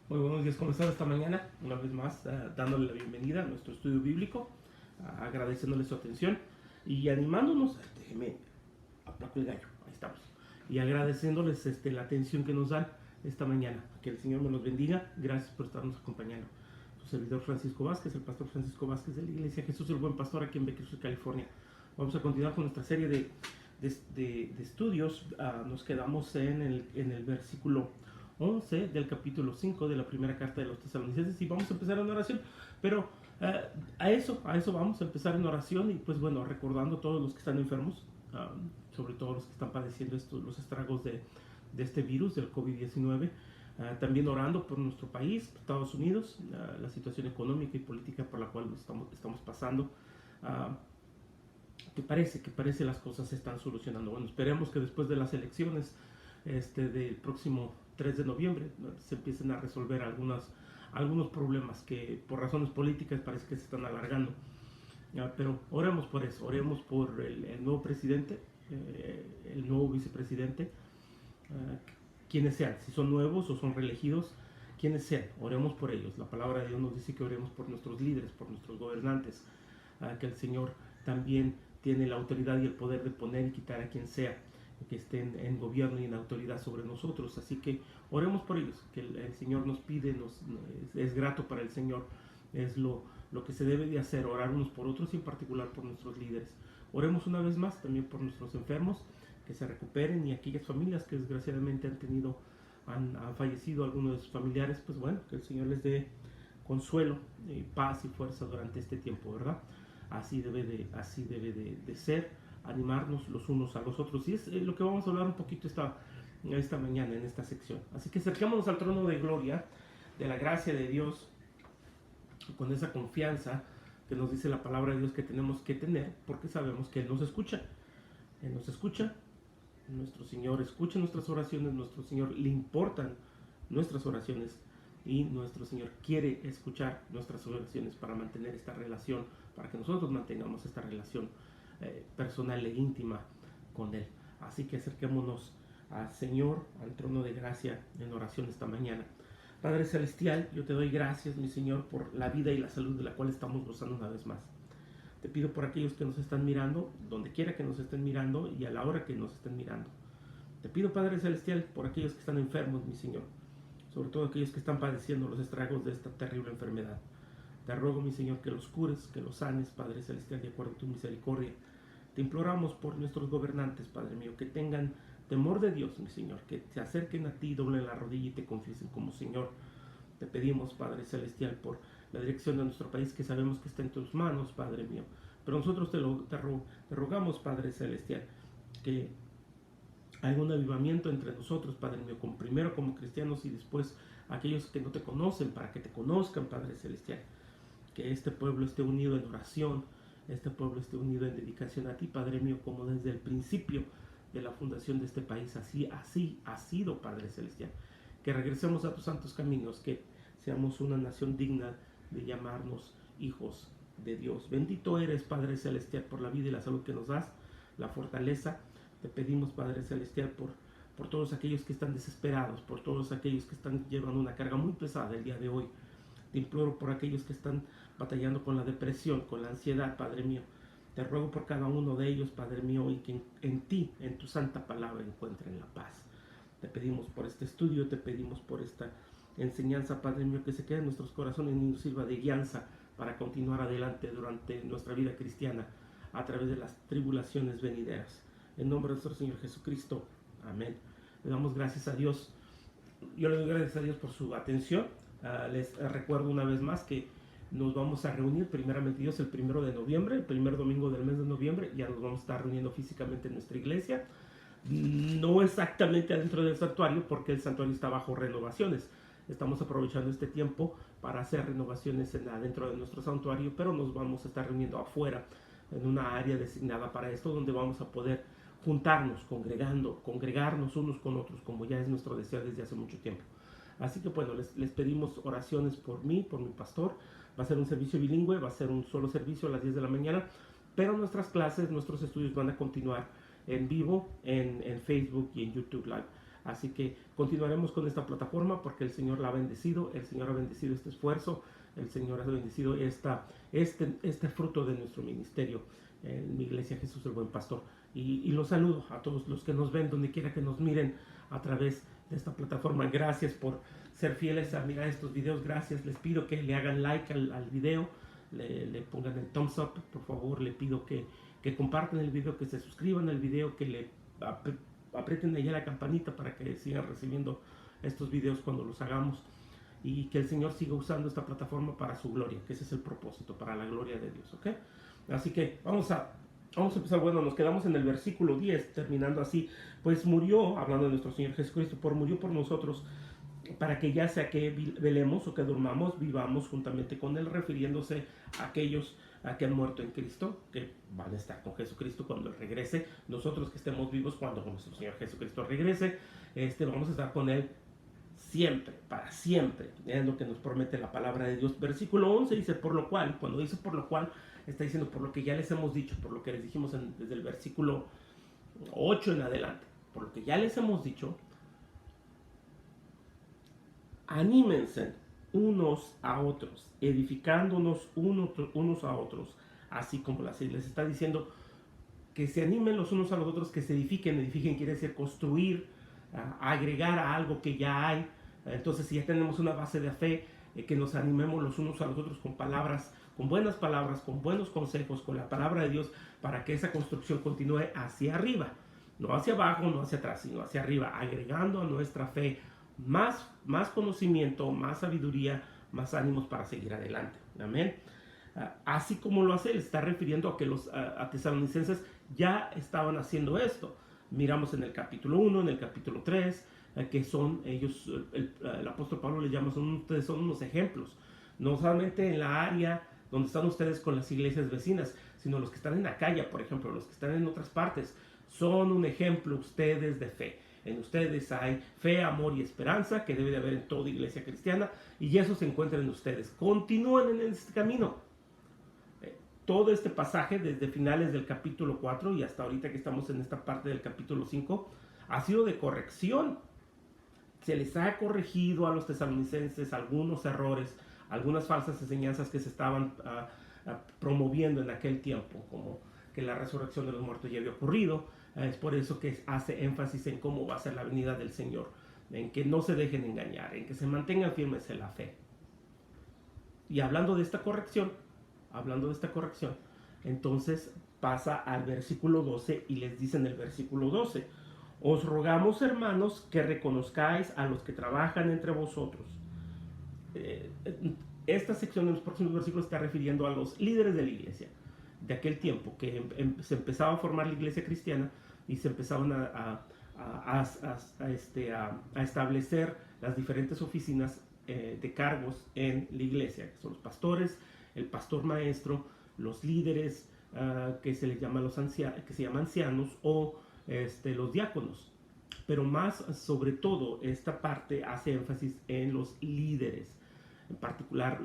Muy buenos días, ¿cómo están esta mañana? Una vez más, dándole la bienvenida a nuestro estudio bíblico, agradeciéndole su atención y animándonos, déjeme aplaco el gallo, ahí estamos, y agradeciéndoles la atención que nos dan esta mañana. Que el Señor me los bendiga, gracias por estarnos acompañando. Su servidor Francisco Vázquez, el pastor Francisco Vázquez de la Iglesia Jesús el Buen Pastor aquí en Bakersfield, California. Vamos a continuar con nuestra serie de estudios. Nos quedamos en el versículo 11 del capítulo 5 de la primera carta de los Tesalonicenses y vamos a empezar en oración, pero a eso vamos a empezar en oración y pues bueno, recordando a todos los que están enfermos, sobre todo los que están padeciendo los estragos de este virus, del COVID-19, también orando por nuestro país, por Estados Unidos, la situación económica y política por la cual estamos pasando. Que parece las cosas se están solucionando. Bueno, esperemos que después de las elecciones del próximo 3 de noviembre se empiecen a resolver algunos problemas que por razones políticas parece que se están alargando. Pero oremos por eso, oremos por el nuevo presidente, el nuevo vicepresidente, quienes sean, si son nuevos o son reelegidos, quienes sean, oremos por ellos. La palabra de Dios nos dice que oremos por nuestros líderes, por nuestros gobernantes, que el Señor también tiene la autoridad y el poder de poner y quitar a quien sea que estén en gobierno y en autoridad sobre nosotros. Así que oremos por ellos, que el Señor nos pide, es grato para el Señor, es lo que se debe de hacer, orar unos por otros y en particular por nuestros líderes. Oremos una vez más también por nuestros enfermos, que se recuperen, y aquellas familias que desgraciadamente han fallecido algunos de sus familiares, pues bueno, que el Señor les dé consuelo, paz y fuerza durante este tiempo, ¿verdad? Así debe de ser, animarnos los unos a los otros. Y es lo que vamos a hablar un poquito esta mañana en esta sección. Así que acerquémonos al trono de gloria, de la gracia de Dios, con esa confianza que nos dice la palabra de Dios que tenemos que tener, porque sabemos que Él nos escucha. Él nos escucha, nuestro Señor escucha nuestras oraciones, nuestro Señor le importan nuestras oraciones y nuestro Señor quiere escuchar nuestras oraciones para mantener esta relación, para que nosotros mantengamos esta relación personal e íntima con Él. Así que acerquémonos al Señor, al trono de gracia en oración esta mañana. Padre Celestial, yo te doy gracias, mi Señor, por la vida y la salud de la cual estamos gozando una vez más. Te pido por aquellos que nos están mirando, donde quiera que nos estén mirando y a la hora que nos estén mirando. Te pido, Padre Celestial, por aquellos que están enfermos, mi Señor, sobre todo aquellos que están padeciendo los estragos de esta terrible enfermedad. Te ruego, mi Señor, que los cures, que los sanes, Padre Celestial, de acuerdo a tu misericordia. Te imploramos por nuestros gobernantes, Padre mío, que tengan temor de Dios, mi Señor, que se acerquen a ti, doblen la rodilla y te confiesen como Señor. Te pedimos, Padre Celestial, por la dirección de nuestro país, que sabemos que está en tus manos, Padre mío. Pero nosotros te rogamos, Padre Celestial, que haya un avivamiento entre nosotros, Padre mío, primero como cristianos y después aquellos que no te conocen, para que te conozcan, Padre Celestial. Que este pueblo esté unido en oración, este pueblo esté unido en dedicación a ti, Padre mío, como desde el principio de la fundación de este país, así ha sido, Padre Celestial. Que regresemos a tus santos caminos, que seamos una nación digna de llamarnos hijos de Dios. Bendito eres, Padre Celestial, por la vida y la salud que nos das, la fortaleza. Te pedimos, Padre Celestial, por todos aquellos que están desesperados, por todos aquellos que están llevando una carga muy pesada el día de hoy. Te imploro por aquellos que están batallando con la depresión, con la ansiedad, Padre mío. Te ruego por cada uno de ellos, Padre mío, y que en ti, en tu santa palabra, encuentren la paz. Te pedimos por este estudio, te pedimos por esta enseñanza, Padre mío, que se quede en nuestros corazones y nos sirva de guianza para continuar adelante durante nuestra vida cristiana a través de las tribulaciones venideras. En nombre de nuestro Señor Jesucristo. Amén. Le damos gracias a Dios. Yo le doy gracias a Dios por su atención. Les recuerdo una vez más que nos vamos a reunir primeramente Dios el 1 de noviembre, el primer domingo del mes de noviembre. Ya nos vamos a estar reuniendo físicamente en nuestra iglesia. No exactamente adentro del santuario, porque el santuario está bajo renovaciones. Estamos aprovechando este tiempo para hacer renovaciones adentro de nuestro santuario, pero nos vamos a estar reuniendo afuera, en una área designada para esto, donde vamos a poder juntarnos, congregarnos unos con otros, como ya es nuestro deseo desde hace mucho tiempo. Así que bueno, les pedimos oraciones por mí, por mi pastor. Va a ser un servicio bilingüe, va a ser un solo servicio a las 10 de la mañana, pero nuestras clases, nuestros estudios van a continuar en vivo, en Facebook y en YouTube Live. Así que continuaremos con esta plataforma porque el Señor la ha bendecido, el Señor ha bendecido este esfuerzo, el Señor ha bendecido este fruto de nuestro ministerio en mi iglesia Jesús el Buen Pastor. Y los saludo a todos los que nos ven, donde quiera que nos miren a través de esta plataforma. Gracias por ser fieles a mirar estos videos. Gracias. Les pido que le hagan like al video, le pongan el thumbs up, por favor. Le pido que compartan el video, que se suscriban al video, que le aprieten allá la campanita para que sigan recibiendo estos videos cuando los hagamos, y que el Señor siga usando esta plataforma para su gloria, que ese es el propósito, para la gloria de Dios, ¿ok? Así que vamos a empezar. Bueno, nos quedamos en el versículo 10, terminando así. Pues murió, hablando de nuestro Señor Jesucristo, murió por nosotros, para que ya sea que velemos o que durmamos, vivamos juntamente con Él, refiriéndose a aquellos que han muerto en Cristo, que van a estar con Jesucristo cuando Él regrese. Nosotros que estemos vivos cuando nuestro Señor Jesucristo regrese, vamos a estar con Él siempre, para siempre. Es lo que nos promete la palabra de Dios. Versículo 11 dice, por lo cual, cuando dice por lo cual, está diciendo por lo que ya les hemos dicho, por lo que les dijimos desde el versículo 8 en adelante, por lo que ya les hemos dicho, anímense unos a otros, edificándonos unos a otros, así como les está diciendo que se animen los unos a los otros, que se edifiquen. Edifiquen quiere decir construir, agregar a algo que ya hay. Entonces, si ya tenemos una base de fe, que nos animemos los unos a los otros con palabras, con buenas palabras, con buenos consejos, con la palabra de Dios, para que esa construcción continúe hacia arriba, no hacia abajo, no hacia atrás, sino hacia arriba, agregando a nuestra fe más conocimiento, más sabiduría, más ánimos para seguir adelante. Amén. Así como lo hace, le está refiriendo a que los tesalonicenses ya estaban haciendo esto. Miramos en el capítulo 1, en el capítulo 3, que son ellos, el apóstol Pablo les llama, ustedes son unos ejemplos, no solamente en la área donde están ustedes con las iglesias vecinas, sino los que están en Acaya, por ejemplo, los que están en otras partes, son un ejemplo ustedes de fe. En ustedes hay fe, amor y esperanza, que debe de haber en toda iglesia cristiana, y eso se encuentra en ustedes. Continúen en este camino. Todo este pasaje, desde finales del capítulo 4 y hasta ahorita que estamos en esta parte del capítulo 5, ha sido de corrección. Se les ha corregido a los tesalonicenses algunos errores, algunas falsas enseñanzas que se estaban promoviendo en aquel tiempo, como que la resurrección de los muertos ya había ocurrido. Es por eso que hace énfasis en cómo va a ser la venida del Señor, en que no se dejen engañar, en que se mantengan firmes en la fe. Y hablando de esta corrección, entonces pasa al versículo 12 y les dice en el versículo 12, os rogamos, hermanos, que reconozcáis a los que trabajan entre vosotros. Esta sección en los próximos versículos está refiriendo a los líderes de la iglesia de aquel tiempo, que se empezaba a formar la iglesia cristiana y se empezaban a establecer las diferentes oficinas de cargos en la iglesia, que son los pastores, el pastor maestro, los líderes, que se les llama que se llaman ancianos, o los diáconos. Pero más sobre todo esta parte hace énfasis en los líderes, en particular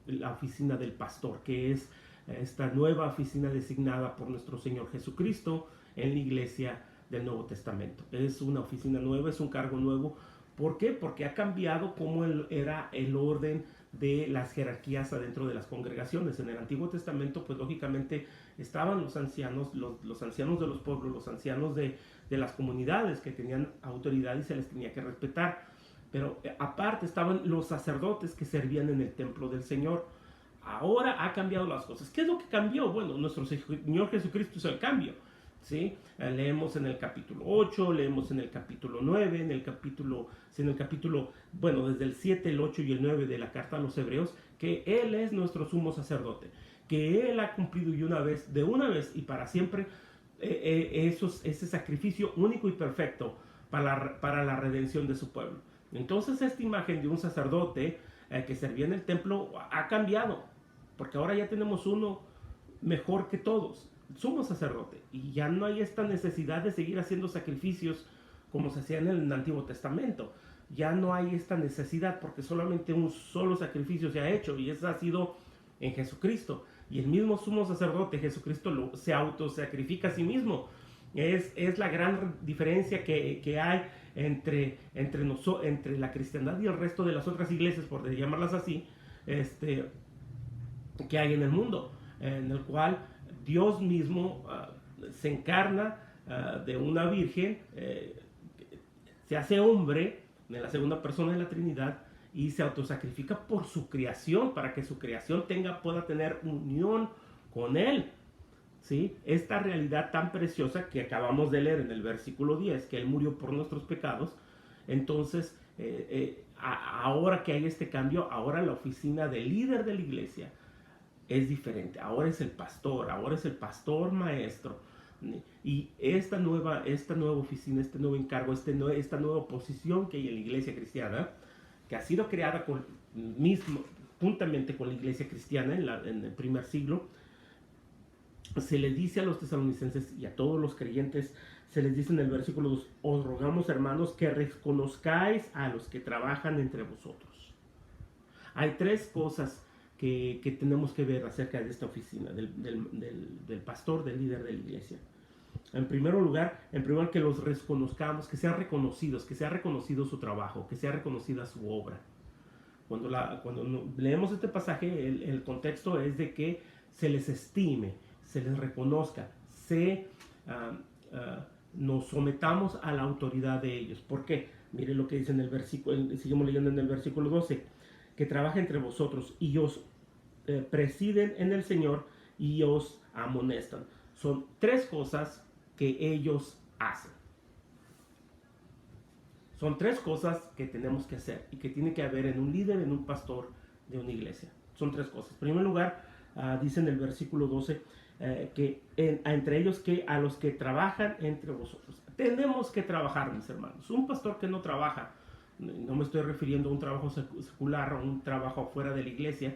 la oficina del pastor, que es esta nueva oficina designada por nuestro Señor Jesucristo en la iglesia del Nuevo Testamento. Es una oficina nueva, es un cargo nuevo. ¿Por qué? Porque ha cambiado cómo era el orden de las jerarquías adentro de las congregaciones. En el Antiguo Testamento, pues lógicamente estaban los ancianos, los ancianos de los pueblos, los ancianos de las comunidades que tenían autoridad y se les tenía que respetar. Pero aparte estaban los sacerdotes que servían en el templo del Señor. Ahora ha cambiado las cosas. ¿Qué es lo que cambió? Bueno, nuestro Señor Jesucristo es el cambio, ¿sí? Leemos en el capítulo 8, leemos en el capítulo 9, bueno, desde el 7, el 8 y el 9 de la carta a los Hebreos, que Él es nuestro sumo sacerdote, que Él ha cumplido de una vez y para siempre, ese sacrificio único y perfecto para la redención de su pueblo. Entonces, esta imagen de un sacerdote que servía en el templo ha cambiado, porque ahora ya tenemos uno mejor que todos, sumo sacerdote, y ya no hay esta necesidad de seguir haciendo sacrificios como se hacía en el Antiguo Testamento. Ya no hay esta necesidad porque solamente un solo sacrificio se ha hecho, y ese ha sido en Jesucristo. Y el mismo sumo sacerdote, Jesucristo, se autosacrifica a sí mismo. Es la gran diferencia que hay entre la cristiandad y el resto de las otras iglesias, por llamarlas así, que hay en el mundo, en el cual Dios mismo se encarna de una virgen, se hace hombre en la segunda persona de la Trinidad y se autosacrifica por su creación, para que su creación pueda tener unión con Él. ¿Sí? Esta realidad tan preciosa que acabamos de leer en el versículo 10, que Él murió por nuestros pecados. Entonces, ahora que hay este cambio, ahora la oficina del líder de la iglesia es diferente. Ahora es el pastor maestro. Y esta nueva oficina, este nuevo encargo, esta nueva posición que hay en la iglesia cristiana, que ha sido creada juntamente con la iglesia cristiana en el primer siglo, se les dice a los tesalonicenses y a todos los creyentes, se les dice en el versículo 2, os rogamos, hermanos, que reconozcáis a los que trabajan entre vosotros. Hay tres cosas que tenemos que ver acerca de esta oficina, del pastor, del líder de la iglesia. En primer lugar, que los reconozcamos, que sean reconocidos, que sea reconocido su trabajo, que sea reconocida su obra. Cuando leemos este pasaje, el contexto es de que se les estime, se les reconozca, nos sometamos a la autoridad de ellos. ¿Por qué? Mire lo que dice en el versículo, seguimos leyendo en el versículo 12, que trabaja entre vosotros y os presiden en el Señor y os amonestan. Son tres cosas que ellos hacen. Son tres cosas que tenemos que hacer y que tiene que haber en un líder, en un pastor de una iglesia. Son tres cosas. En primer lugar, dice en el versículo 12, que entre ellos que a los que trabajan entre vosotros. Tenemos que trabajar, mis hermanos. Un pastor que no trabaja, no me estoy refiriendo a un trabajo secular o un trabajo fuera de la iglesia,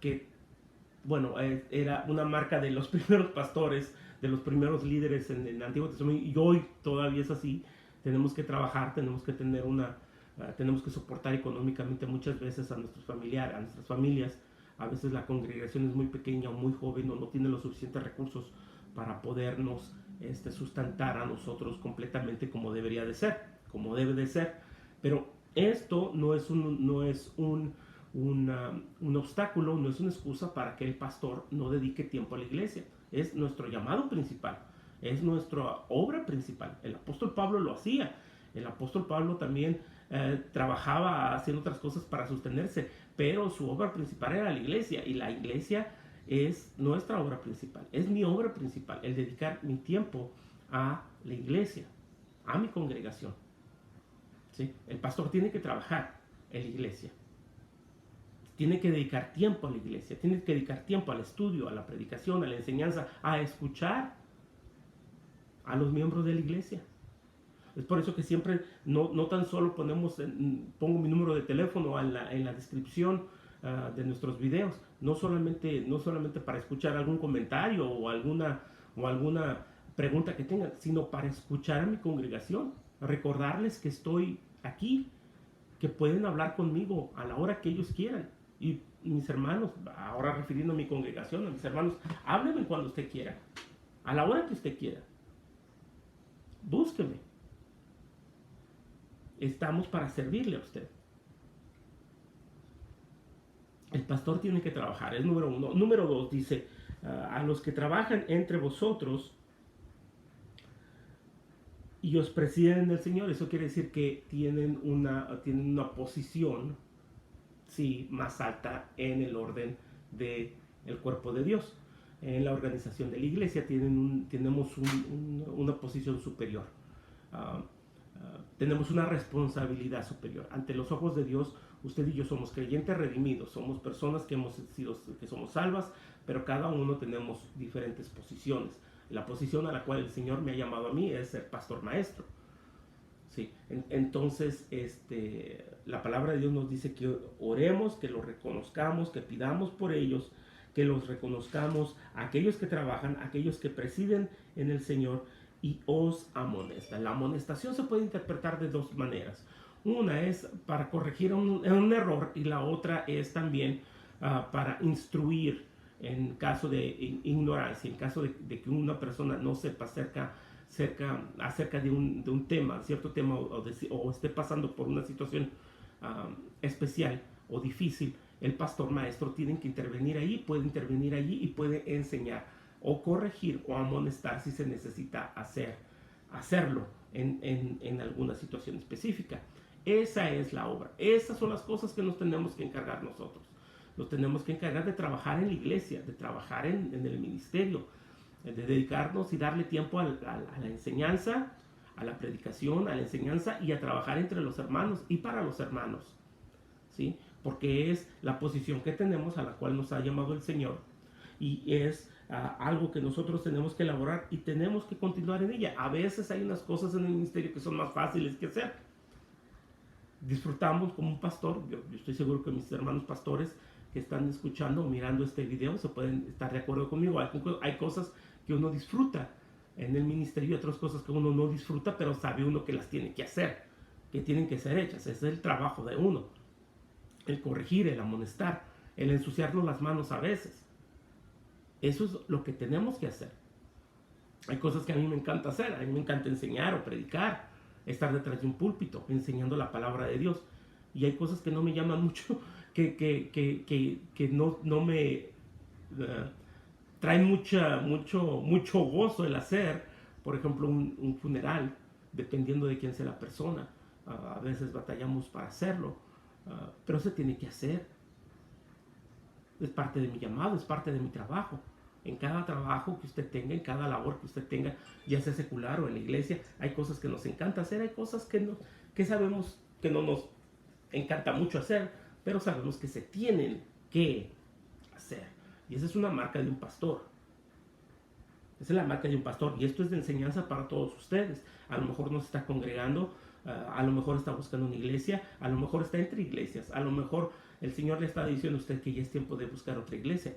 que bueno, era una marca de los primeros pastores, de los primeros líderes en el Antiguo Testamento, y hoy todavía es así. Tenemos que trabajar, tenemos que tener tenemos que soportar económicamente muchas veces a nuestros familiares, a nuestras familias. A veces la congregación es muy pequeña o muy joven o no tiene los suficientes recursos para podernos sustentar a nosotros completamente como debería de ser, como debe de ser. Pero esto no es un obstáculo, no es una excusa para que el pastor no dedique tiempo a la iglesia. Es nuestro llamado principal, es nuestra obra principal. El apóstol Pablo lo hacía. El apóstol Pablo también trabajaba haciendo otras cosas para sostenerse, pero su obra principal era la iglesia, y la iglesia es nuestra obra principal, es mi obra principal, el dedicar mi tiempo a la iglesia, a mi congregación. ¿Sí? El pastor tiene que trabajar en la iglesia, tiene que dedicar tiempo a la iglesia, tiene que dedicar tiempo al estudio, a la predicación, a la enseñanza, a escuchar a los miembros de la iglesia. Es por eso que siempre no tan solo pongo mi número de teléfono en la descripción de nuestros videos, no solamente para escuchar algún comentario o alguna pregunta que tengan, sino para escuchar a mi congregación, recordarles que estoy aquí, que pueden hablar conmigo a la hora que ellos quieran. Y mis hermanos, ahora refiriendo a mi congregación, a mis hermanos, hábleme cuando usted quiera, a la hora que usted quiera. Búsqueme. Estamos para servirle a usted. El pastor tiene que trabajar, es número uno. Número dos, dice, a los que trabajan entre vosotros y os presiden en el Señor. Eso quiere decir que tienen una posición, sí, más alta en el orden del cuerpo de Dios. En la organización de la iglesia tenemos una posición superior. Tenemos una responsabilidad superior. Ante los ojos de Dios, usted y yo somos creyentes redimidos, somos personas que somos salvas, pero cada uno tenemos diferentes posiciones. La posición a la cual el Señor me ha llamado a mí es ser pastor maestro. ¿Sí? Entonces, la palabra de Dios nos dice que oremos, que los reconozcamos, que pidamos por ellos, que los reconozcamos, aquellos que trabajan, aquellos que presiden en el Señor, y os amonesta. La amonestación se puede interpretar de dos maneras. Una es para corregir un error, y la otra es también para instruir en caso de ignorancia, en caso de que una persona no sepa acerca de un tema, cierto tema, o esté pasando por una situación especial o difícil, el pastor maestro tiene que intervenir ahí, puede intervenir allí y puede enseñar o corregir o amonestar si se necesita hacerlo en alguna situación específica. Esa es la obra. Esas son las cosas que nos tenemos que encargar nosotros. Nos tenemos que encargar de trabajar en la iglesia, de trabajar en el ministerio, de dedicarnos y darle tiempo a la enseñanza, a la predicación, a la enseñanza y a trabajar entre los hermanos y para los hermanos, ¿sí? Porque es la posición que tenemos a la cual nos ha llamado el Señor y es algo que nosotros tenemos que elaborar y tenemos que continuar en ella. A veces hay unas cosas en el ministerio que son más fáciles que hacer. Disfrutamos como un pastor, yo estoy seguro que mis hermanos pastores que están escuchando o mirando este video se pueden estar de acuerdo conmigo. Hay cosas que uno disfruta en el ministerio y otras cosas que uno no disfruta, pero sabe uno que las tiene que hacer, que tienen que ser hechas. Ese es el trabajo de uno, el corregir, el amonestar, el ensuciarnos las manos a veces. Eso es lo que tenemos que hacer. Hay cosas que a mí me encanta hacer, a mí me encanta enseñar o predicar, estar detrás de un púlpito enseñando la palabra de Dios. Y hay cosas que no me llaman mucho, que no me traen mucho gozo el hacer. Por ejemplo, un funeral, dependiendo de quién sea la persona. A veces batallamos para hacerlo, pero se tiene que hacer. Es parte de mi llamado, es parte de mi trabajo. En cada trabajo que usted tenga, en cada labor que usted tenga, ya sea secular o en la iglesia, hay cosas que nos encanta hacer, hay cosas que sabemos que no nos encanta mucho hacer, pero sabemos que se tienen que hacer. Y esa es una marca de un pastor. Esa es la marca de un pastor. Y esto es de enseñanza para todos ustedes. A lo mejor no se está congregando, a lo mejor está buscando una iglesia, a lo mejor está entre iglesias, a lo mejor el Señor le está diciendo a usted que ya es tiempo de buscar otra iglesia.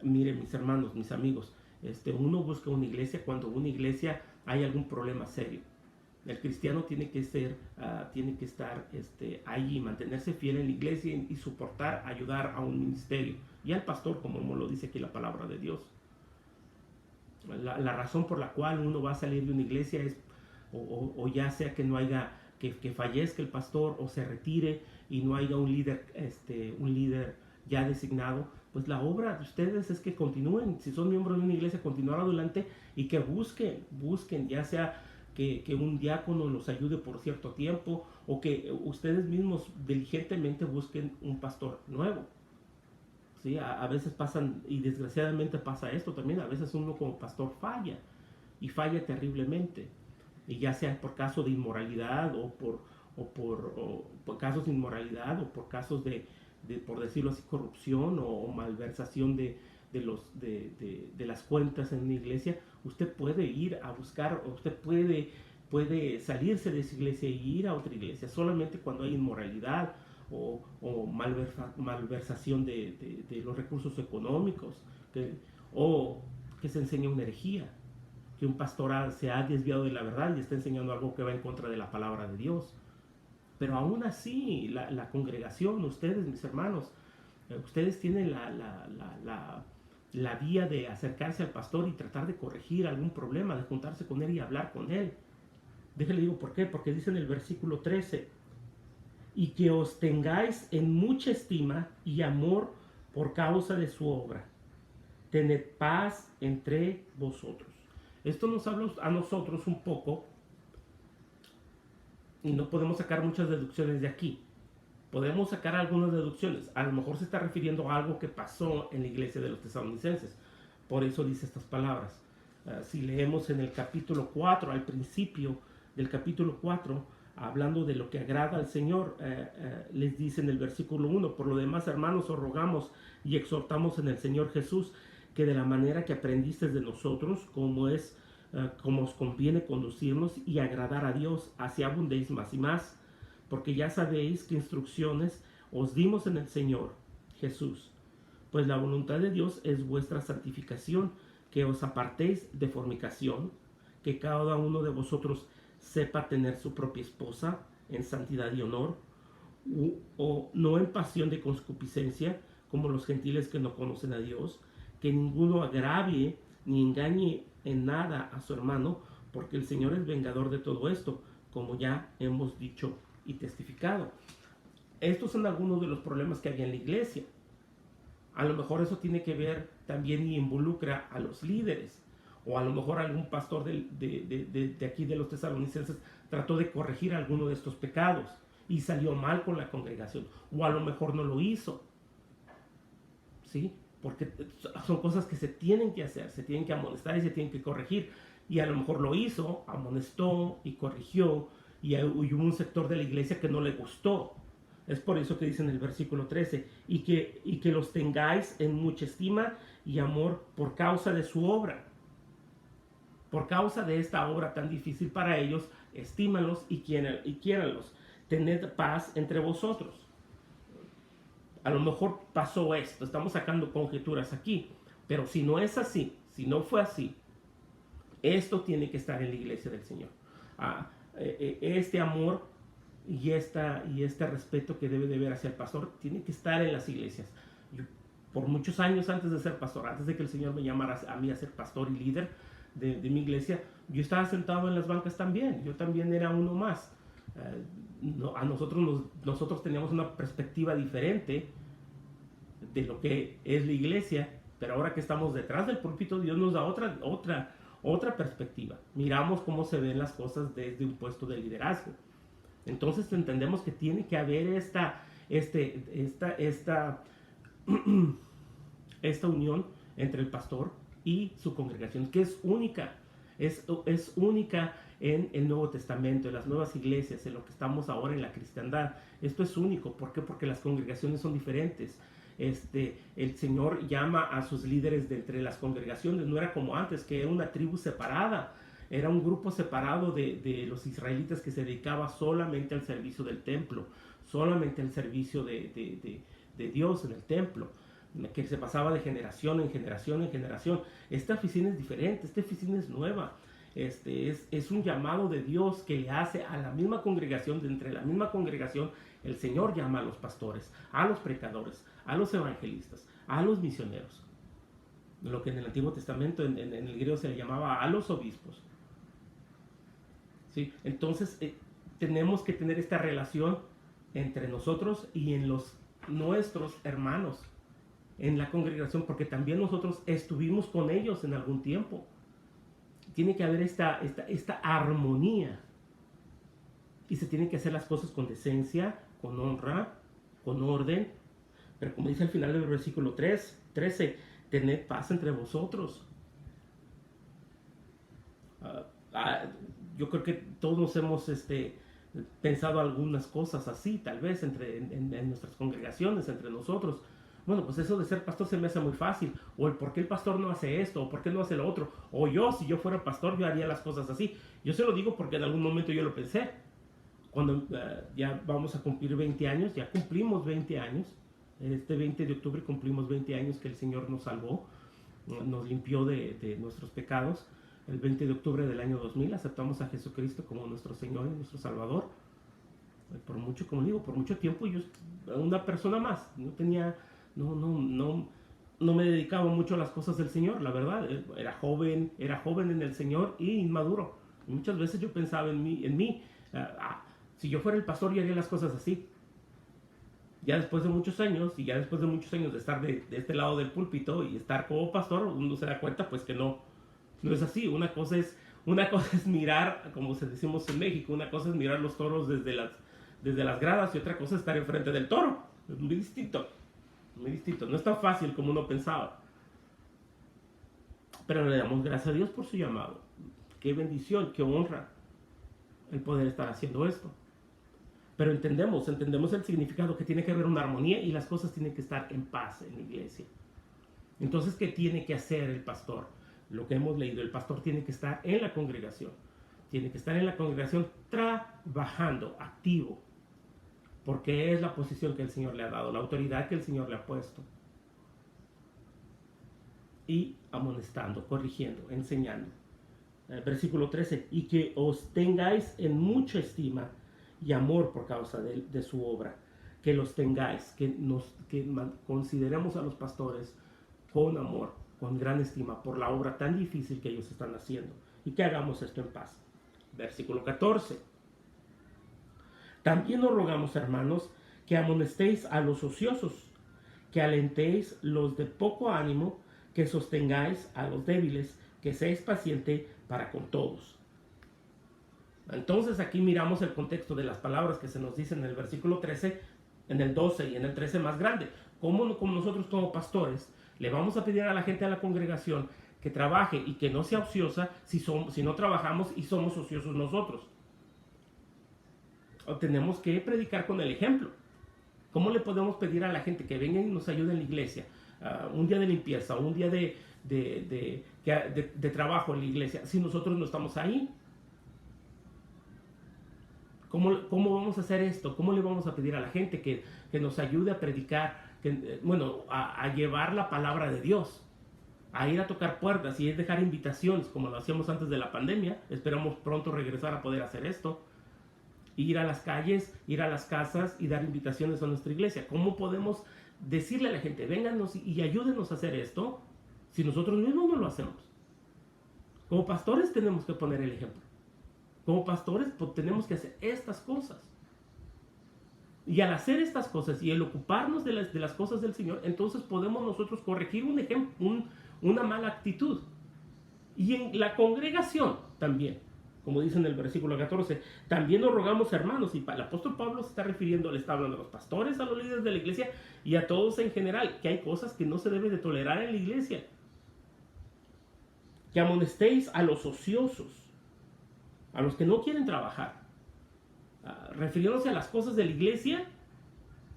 Miren, mis hermanos, mis amigos, uno busca una iglesia cuando una iglesia hay algún problema serio. El cristiano tiene que estar ahí, mantenerse fiel en la iglesia y soportar, ayudar a un ministerio. Y al pastor, como lo dice aquí la palabra de Dios. La razón por la cual uno va a salir de una iglesia es, o ya sea que no haya, que fallezca el pastor o se retire y no haya un líder ya designado, pues la obra de ustedes es que continúen. Si son miembros de una iglesia, continuar adelante y que busquen, ya sea que un diácono los ayude por cierto tiempo o que ustedes mismos diligentemente busquen un pastor nuevo. ¿Sí? A veces pasan, y desgraciadamente pasa esto también, a veces uno como pastor falla y falla terriblemente, y ya sea por caso de inmoralidad o por casos de inmoralidad o por casos de por decirlo así, corrupción o malversación de las cuentas en una iglesia. Usted puede ir a buscar, usted puede salirse de esa iglesia y ir a otra iglesia, solamente cuando hay inmoralidad o malversación de los recursos económicos, o que se enseña una herejía, que un pastor se ha desviado de la verdad y está enseñando algo que va en contra de la palabra de Dios. Pero aún así, la congregación, ustedes, mis hermanos, ustedes tienen la vía de acercarse al pastor y tratar de corregir algún problema, de juntarse con él y hablar con él. Déjenle digo por qué, porque dice en el versículo 13, y que os tengáis en mucha estima y amor por causa de su obra. Tened paz entre vosotros. Esto nos habla a nosotros un poco, y no podemos sacar muchas deducciones de aquí. Podemos sacar algunas deducciones. A lo mejor se está refiriendo a algo que pasó en la iglesia de los tesalonicenses. Por eso dice estas palabras. Si leemos en el capítulo 4, al principio del capítulo 4, hablando de lo que agrada al Señor, les dice en el versículo 1, por lo demás, hermanos, os rogamos y exhortamos en el Señor Jesús, que de la manera que aprendisteis de nosotros, como os conviene conducirnos y agradar a Dios, así abundéis más y más, porque ya sabéis qué instrucciones os dimos en el Señor Jesús. Pues la voluntad de Dios es vuestra santificación, que os apartéis de fornicación, que cada uno de vosotros sepa tener su propia esposa en santidad y honor, o no en pasión de concupiscencia, como los gentiles que no conocen a Dios, que ninguno agravie ni engañe en nada a su hermano, porque el Señor es vengador de todo esto, como ya hemos dicho y testificado. Estos son algunos de los problemas que había en la iglesia. A lo mejor eso tiene que ver también y involucra a los líderes, o a lo mejor algún pastor de aquí de los tesalonicenses trató de corregir alguno de estos pecados y salió mal con la congregación, o a lo mejor no lo hizo, ¿sí? Porque son cosas que se tienen que hacer, se tienen que amonestar y se tienen que corregir, y a lo mejor lo hizo, amonestó y corrigió, y hubo un sector de la iglesia que no le gustó. Es por eso que dice en el versículo 13, y que los tengáis en mucha estima y amor por causa de su obra. Por causa de esta obra tan difícil para ellos, estímalos y quiéranlos. Tened paz entre vosotros. A lo mejor pasó esto, estamos sacando conjeturas aquí, pero si no es así, si no fue así, esto tiene que estar en la iglesia del Señor. Este amor y este respeto que debe de haber hacia el pastor tiene que estar en las iglesias. Yo, por muchos años antes de ser pastor, antes de que el Señor me llamara a mí a ser pastor y líder de mi iglesia, yo estaba sentado en las bancas también. Yo también era uno más. Nosotros teníamos una perspectiva diferente de lo que es la iglesia, pero ahora que estamos detrás del púlpito, Dios nos da otra perspectiva. Miramos cómo se ven las cosas desde un puesto de liderazgo. Entonces entendemos que tiene que haber esta unión entre el pastor y su congregación, que es única. Es única en el Nuevo Testamento, en las nuevas iglesias, en lo que estamos ahora en la cristiandad. Esto es único. ¿Por qué? Porque las congregaciones son diferentes. El Señor llama a sus líderes de entre las congregaciones. No era como antes, que era una tribu separada. Era un grupo separado de los israelitas que se dedicaba solamente al servicio del templo, solamente al servicio de Dios en el templo, que se pasaba de generación en generación en generación. Esta oficina es diferente, esta oficina es nueva. Es un llamado de Dios que le hace a la misma congregación, de entre la misma congregación, el Señor llama a los pastores, a los predicadores, a los evangelistas, a los misioneros. Lo que en el Antiguo Testamento, en el griego se le llamaba a los obispos. ¿Sí? Entonces tenemos que tener esta relación entre nosotros y en nuestros hermanos en la congregación, porque también nosotros estuvimos con ellos en algún tiempo. Tiene que haber esta armonía, y se tienen que hacer las cosas con decencia, con honra, con orden, pero como dice al final del versículo 13, tened paz entre vosotros. Yo creo que todos hemos pensado algunas cosas así, tal vez en nuestras congregaciones, entre nosotros. Bueno, pues eso de ser pastor se me hace muy fácil. O el por qué el pastor no hace esto, o por qué no hace lo otro. O yo, si yo fuera pastor, yo haría las cosas así. Yo se lo digo porque en algún momento yo lo pensé. Cuando ya vamos a cumplir 20 años, ya cumplimos 20 años. Este 20 de octubre cumplimos 20 años que el Señor nos salvó, nos limpió de nuestros pecados. El 20 de octubre del año 2000 aceptamos a Jesucristo como nuestro Señor y nuestro Salvador. Por mucho, como digo, por mucho tiempo yo una persona más. No me dedicaba mucho a las cosas del Señor, la verdad. Era joven en el Señor y inmaduro. Y muchas veces yo pensaba en mí. Si yo fuera el pastor, yo haría las cosas así. Ya después de muchos años, de estar de este lado del púlpito y estar como pastor, uno se da cuenta pues que no es así. Una cosa es mirar, como se decimos en México, una cosa es mirar los toros desde las gradas, y otra cosa es estar enfrente del toro. Es muy distinto. No es tan fácil como uno pensaba. Pero le damos gracias a Dios por su llamado. Qué bendición, qué honra el poder estar haciendo esto. Pero entendemos el significado, que tiene que haber una armonía y las cosas tienen que estar en paz en la iglesia. Entonces, ¿qué tiene que hacer el pastor? Lo que hemos leído, el pastor tiene que estar en la congregación. Tiene que estar en la congregación trabajando, activo. Porque es la posición que el Señor le ha dado, la autoridad que el Señor le ha puesto. Y amonestando, corrigiendo, enseñando. Versículo 13, y que os tengáis en mucha estima y amor por causa de su obra. Que los tengáis, que consideremos a los pastores con amor, con gran estima, por la obra tan difícil que ellos están haciendo. y que hagamos esto en paz. Versículo 14. También os rogamos, hermanos, que amonestéis a los ociosos, que alentéis los de poco ánimo, que sostengáis a los débiles, que seáis paciente para con todos. Entonces aquí miramos el contexto de las palabras que se nos dicen en el versículo 13, en el 12 y en el 13 más grande. Como nosotros como pastores le vamos a pedir a la gente de la congregación que trabaje y que no sea ociosa si no trabajamos y somos ociosos nosotros. O tenemos que predicar con el ejemplo. ¿Cómo le podemos pedir a la gente que venga y nos ayude en la iglesia? Un día de limpieza, un día de trabajo en la iglesia, si nosotros no estamos ahí. ¿Cómo vamos a hacer esto? ¿Cómo le vamos a pedir a la gente que nos ayude a predicar, a llevar la palabra de Dios? A ir a tocar puertas y es dejar invitaciones, como lo hacíamos antes de la pandemia. Esperamos pronto regresar a poder hacer esto. Ir a las calles, ir a las casas y dar invitaciones a nuestra iglesia. ¿Cómo podemos decirle a la gente, vénganos y ayúdenos a hacer esto, si nosotros mismos no lo hacemos? Como pastores tenemos que poner el ejemplo. Como pastores tenemos que hacer estas cosas. Y al hacer estas cosas y el ocuparnos de las cosas del Señor, entonces podemos nosotros corregir una mala actitud. Y en la congregación también, como dice en el versículo 14, también nos rogamos, hermanos, y el apóstol Pablo se está refiriendo, le está hablando a los pastores, a los líderes de la iglesia y a todos en general, que hay cosas que no se debe de tolerar en la iglesia. Que amonestéis a los ociosos, a los que no quieren trabajar, refiriéndose a las cosas de la iglesia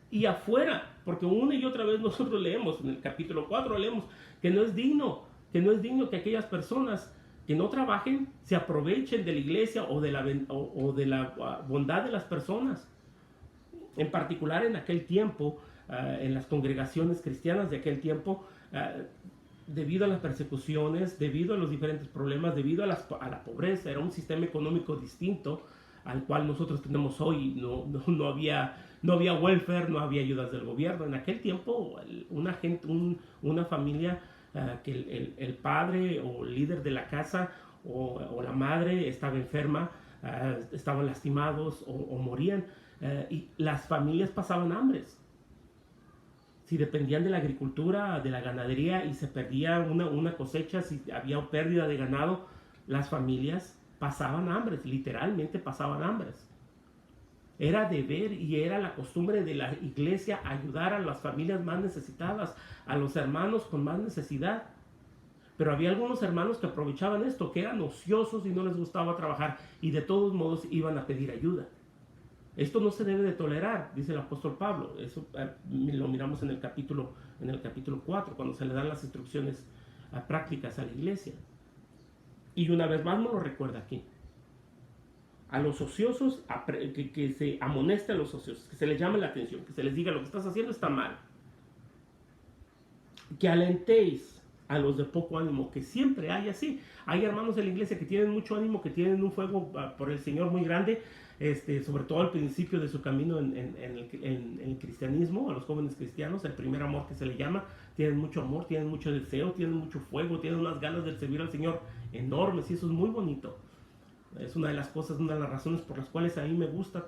y afuera, porque una y otra vez nosotros leemos, en el capítulo 4 leemos que no es digno que aquellas personas que no trabajen se aprovechen de la iglesia o de la bondad de las personas. En particular en aquel tiempo, en las congregaciones cristianas de aquel tiempo, debido a las persecuciones, debido a los diferentes problemas, debido a la pobreza, era un sistema económico distinto al cual nosotros tenemos hoy. No había welfare, no había ayudas del gobierno. En aquel tiempo, una familia que el padre o el líder de la casa o la madre estaba enferma, estaban lastimados o morían, y las familias pasaban hambres. Si dependían de la agricultura, de la ganadería y se perdía una cosecha, si había pérdida de ganado, las familias pasaban hambres, literalmente pasaban hambres. Era deber y era la costumbre de la iglesia ayudar a las familias más necesitadas, a los hermanos con más necesidad. Pero había algunos hermanos que aprovechaban esto, que eran ociosos y no les gustaba trabajar y de todos modos iban a pedir ayuda. Esto no se debe de tolerar, dice el apóstol Pablo. Eso lo miramos en el capítulo 4, cuando se le dan las instrucciones prácticas a la iglesia. Y una vez más nos lo recuerda aquí. A los ociosos, que se amoneste a los ociosos, que se les llame la atención, que se les diga lo que estás haciendo está mal. Que alentéis a los de poco ánimo, que siempre hay así. Hay hermanos de la iglesia que tienen mucho ánimo, que tienen un fuego por el Señor muy grande, sobre todo al principio de su camino en el cristianismo, a los jóvenes cristianos, el primer amor que se le llama. Tienen mucho amor, tienen mucho deseo, tienen mucho fuego, tienen unas ganas de servir al Señor enormes, y eso es muy bonito. Es una de las cosas, una de las razones por las cuales a mí me gusta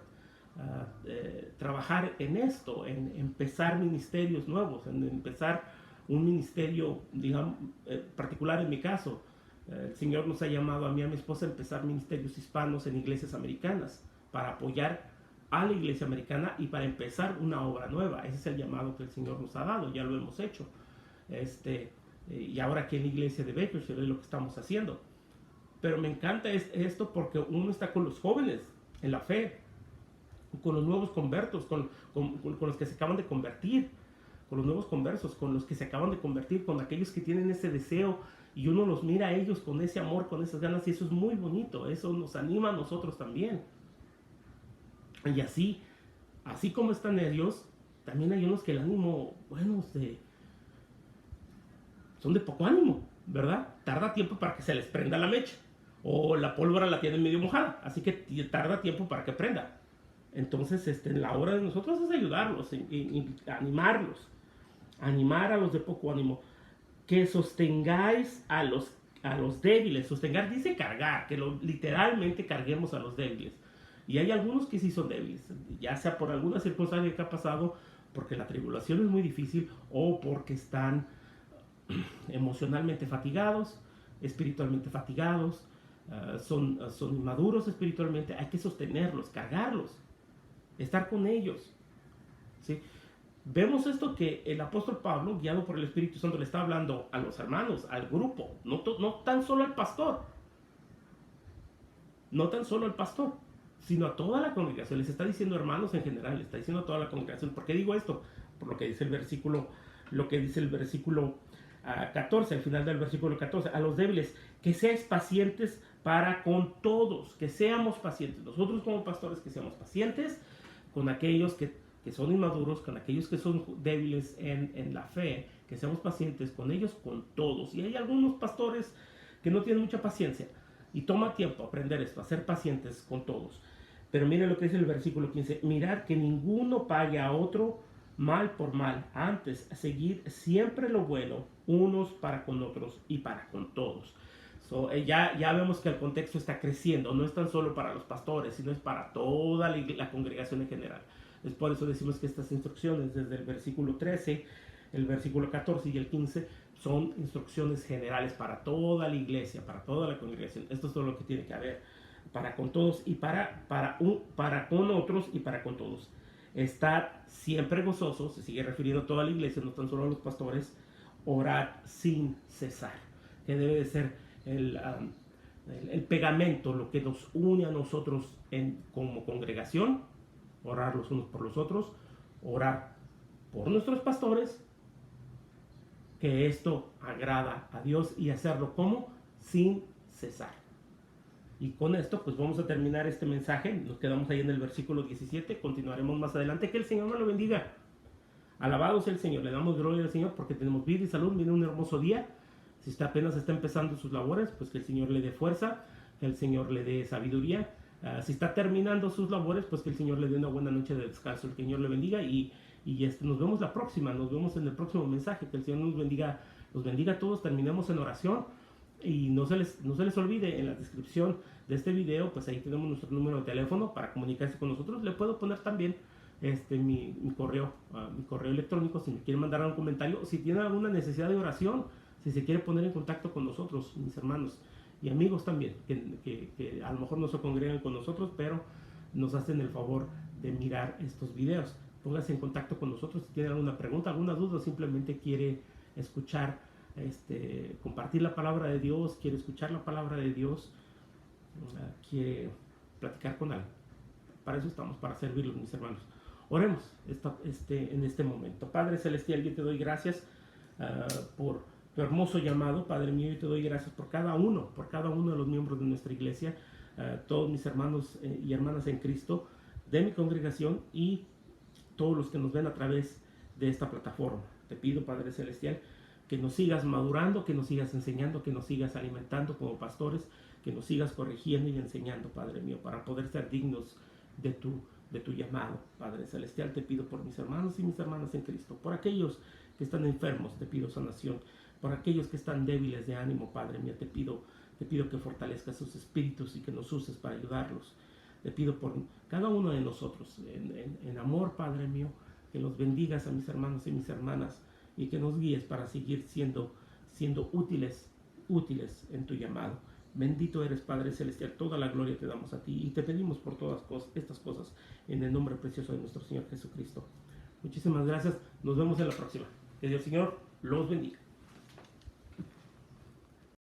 trabajar en esto, en empezar ministerios nuevos, en empezar un ministerio, digamos, particular en mi caso. El Señor nos ha llamado a mí y a mi esposa a empezar ministerios hispanos en iglesias americanas, para apoyar a la iglesia americana y para empezar una obra nueva. Ese es el llamado que el Señor nos ha dado, ya lo hemos hecho. Y ahora aquí en la iglesia de Bakersfield es lo que estamos haciendo. Pero me encanta esto porque uno está con los jóvenes en la fe, con los nuevos convertos, con los que se acaban de convertir, con los nuevos conversos, con los que se acaban de convertir, con aquellos que tienen ese deseo, y uno los mira a ellos con ese amor, con esas ganas, y eso es muy bonito. Eso nos anima a nosotros también. Y así como están ellos, también hay unos que el ánimo, son de poco ánimo, ¿verdad? Tarda tiempo para que se les prenda la mecha, o la pólvora la tienen medio mojada, así que tarda tiempo para que prenda. Entonces, la obra de nosotros es ayudarlos, y animarlos, animar a los de poco ánimo, que sostengáis a a los débiles. Sostener dice cargar, que literalmente carguemos a los débiles. Y hay algunos que sí son débiles, ya sea por alguna circunstancia que ha pasado, porque la tribulación es muy difícil, o porque están emocionalmente fatigados, espiritualmente fatigados, son inmaduros espiritualmente. Hay que sostenerlos, cargarlos, estar con ellos, ¿sí? Vemos esto que el apóstol Pablo, guiado por el Espíritu Santo, le está hablando a los hermanos, al grupo, no tan solo al pastor, no tan solo al pastor, sino a toda la congregación. Les está diciendo hermanos en general, le está diciendo a toda la congregación. ¿Por qué digo esto? Por lo que dice el versículo, 14, al final del versículo 14, a los débiles, que seáis pacientes para con todos, que seamos pacientes. Nosotros como pastores, que seamos pacientes con aquellos que son inmaduros, con aquellos que son débiles en la fe, que seamos pacientes con ellos, con todos. Y hay algunos pastores que no tienen mucha paciencia, y toma tiempo aprender esto, a ser pacientes con todos. Pero miren lo que dice el versículo 15, mirad que ninguno pague a otro mal por mal, antes seguir siempre lo bueno, unos para con otros y para con todos. Ya vemos que el contexto está creciendo, no es tan solo para los pastores, sino es para toda la congregación en general. Es por eso decimos que estas instrucciones, desde el versículo 13, el versículo 14 y el 15, son instrucciones generales para toda la iglesia, para toda la congregación. Esto es todo lo que tiene que haber, para con todos y para con otros y para con todos. Estad siempre gozosos, se sigue refiriendo a toda la iglesia, no tan solo a los pastores. Orad sin cesar, que debe de ser el pegamento, lo que nos une a nosotros como congregación. Orar los unos por los otros, orar por nuestros pastores, que esto agrada a Dios, y hacerlo como sin cesar. Y con esto pues vamos a terminar este mensaje. Nos quedamos ahí en el versículo 17, continuaremos más adelante. Que el Señor nos lo bendiga. Alabado sea el Señor, le damos gloria al Señor porque tenemos vida y salud. Viene un hermoso día. Si usted apenas está empezando sus labores, pues que el Señor le dé fuerza, que el Señor le dé sabiduría. Si está terminando sus labores, pues que el Señor le dé una buena noche de descanso. El Señor le bendiga y nos vemos la próxima. Nos vemos en el próximo mensaje. Que el Señor nos bendiga a todos. Terminemos en oración. Y no se les olvide, en la descripción de este video, pues ahí tenemos nuestro número de teléfono para comunicarse con nosotros. Le puedo poner también mi correo electrónico si me quieren mandar algún comentario, si tienen alguna necesidad de oración, si se quiere poner en contacto con nosotros, mis hermanos y amigos también, que a lo mejor no se congregan con nosotros, pero nos hacen el favor de mirar estos videos. Póngase en contacto con nosotros si tiene alguna pregunta, alguna duda, o simplemente quiere escuchar, compartir la palabra de Dios, quiere escuchar la palabra de Dios, quiere platicar con alguien. Para eso estamos, para servirlos, mis hermanos. Oremos en este momento. Padre Celestial, yo te doy gracias por tu hermoso llamado, Padre mío, y te doy gracias por cada uno de los miembros de nuestra iglesia, todos mis hermanos y hermanas en Cristo, de mi congregación, y todos los que nos ven a través de esta plataforma. Te pido, Padre Celestial, que nos sigas madurando, que nos sigas enseñando, que nos sigas alimentando como pastores, que nos sigas corrigiendo y enseñando, Padre mío, para poder ser dignos de tu llamado. Padre Celestial, te pido por mis hermanos y mis hermanas en Cristo, por aquellos que están enfermos, te pido sanación, por aquellos que están débiles de ánimo, Padre mío, te pido que fortalezcas sus espíritus y que nos uses para ayudarlos. Te pido por cada uno de nosotros, en amor, Padre mío, que los bendigas a mis hermanos y mis hermanas, y que nos guíes para seguir siendo útiles en tu llamado. Bendito eres, Padre Celestial, toda la gloria te damos a ti, y te pedimos por todas estas cosas en el nombre precioso de nuestro Señor Jesucristo. Muchísimas gracias, nos vemos en la próxima. Que Dios, Señor, los bendiga.